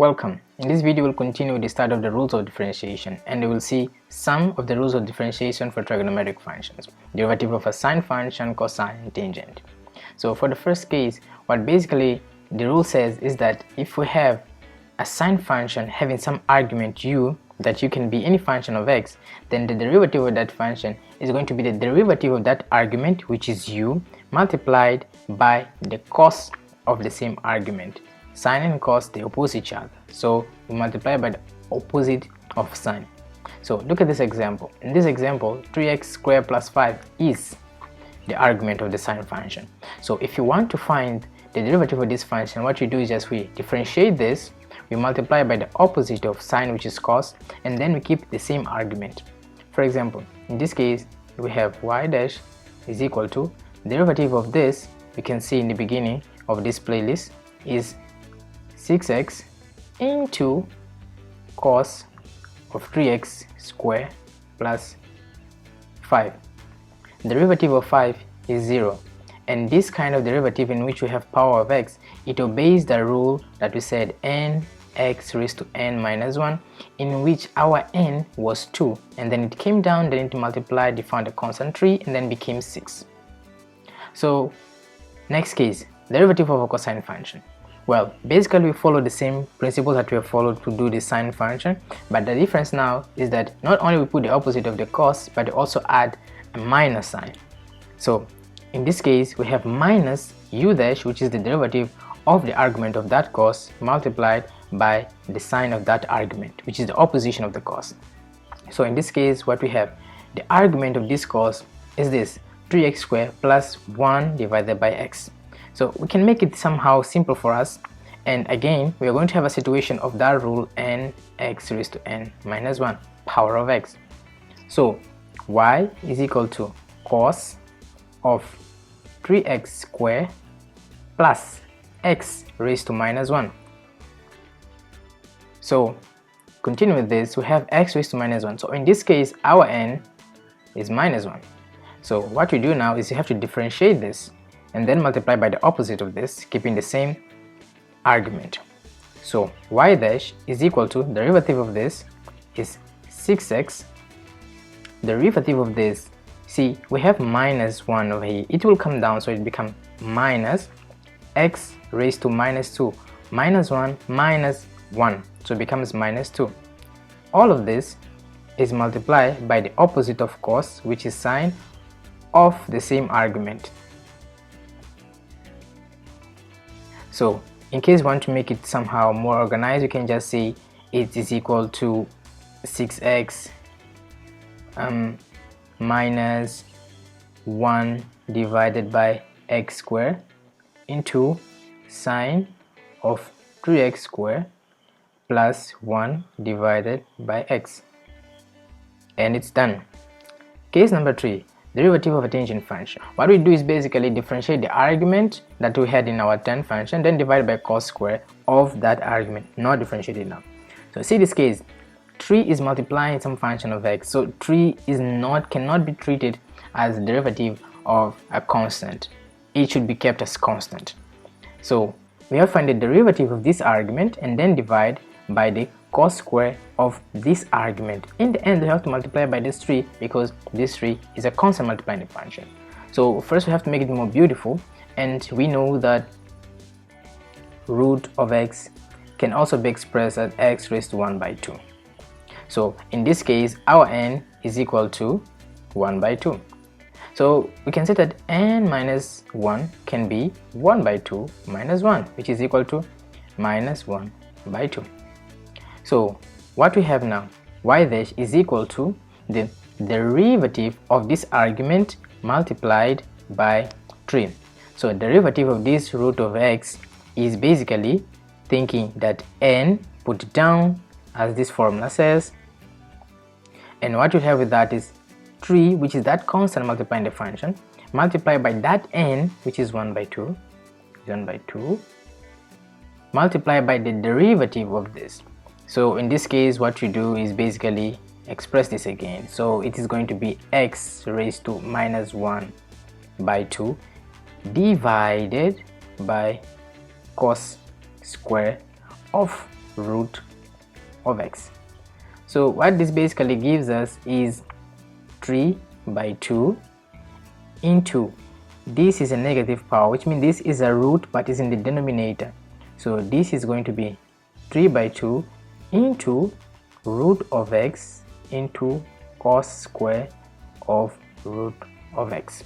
Welcome. In this video, we'll continue with the start of the rules of differentiation, and we will see some of the rules of differentiation for trigonometric functions, derivative of a sine function, cosine, and tangent. So for the first case, what basically the rule says is that if we have a sine function having some argument u, that u can be any function of x, then the derivative of that function is going to be the derivative of that argument, which is u, multiplied by the cos of the same argument. Sine and cos, they oppose each other, so we multiply by the opposite of sine. So look at this example. In this example, 3x squared plus 5 is the argument of the sine function. So if you want to find the derivative of this function, what you do is just we differentiate this, we multiply by the opposite of sine, which is cos, and then we keep the same argument. For example, in this case, we have y dash is equal to derivative of this, you can see in the beginning of this playlist, is 6x into cos of 3x squared plus 5. Derivative of 5 is 0, and this kind of derivative in which we have power of x, it obeys the rule that we said n x raised to n minus 1, in which our n was 2, and then it came down, then it multiplied, it found a constant 3, and then became 6. So next case, derivative of a cosine function. Well, basically we follow the same principle that we have followed to do the sine function, but the difference now is that not only we put the opposite of the cos, but we also add a minus sign. So in this case, we have minus u dash, which is the derivative of the argument of that cos, multiplied by the sign of that argument, which is the opposition of the cos. So in this case, what we have, the argument of this cos is this 3x squared plus 1 divided by x. So we can make it somehow simple for us, and again we are going to have a situation of that rule n x raised to n minus 1 power of x. So y is equal to cos of 3x squared plus x raised to minus 1. So continue with this, we have x raised to minus 1. So in this case, our n is minus 1. So what we do now is you have to differentiate this and then multiply by the opposite of this, keeping the same argument. So y dash is equal to derivative of this is 6x, derivative of this, see we have minus 1 over here, it will come down, so it becomes minus x raised to minus 2, minus 1 minus 1, so it becomes minus 2. All of this is multiplied by the opposite of cos, which is sine of the same argument. So in case you want to make it somehow more organized, you can just say it is equal to 6x minus 1 divided by x squared into sine of 3x squared plus 1 divided by x, and it's done. Case number 3, derivative of a tangent function. What we do is basically differentiate the argument that we had in our tan function, then divide by cos square of that argument, not differentiate it now. So see this case, 3 is multiplying some function of x, so 3 cannot be treated as a derivative of a constant. It should be kept as constant. So we have to find the derivative of this argument and then divide by the cos square of this argument. In the end, we have to multiply by this 3 because this 3 is a constant multiplying function. So first we have to make it more beautiful, and we know that root of x can also be expressed as x raised to 1 by 2. So in this case, our n is equal to 1 by 2. So we can say that n minus 1 can be 1 by 2 minus 1, which is equal to minus 1 by 2. So what we have now, y dash is equal to the derivative of this argument multiplied by 3. So derivative of this root of x is basically thinking that n put down as this formula says, and what you have with that is 3, which is that constant multiplying the function, multiplied by that n, which is 1 by 2, multiplied by the derivative of this. So in this case, what you do is basically express this again. So it is going to be x raised to minus 1 by 2 divided by cos square of root of x. So what this basically gives us is 3 by 2 into, this is a negative power, which means this is a root but is in the denominator. So this is going to be 3 by 2 into root of x into cos square of root of x.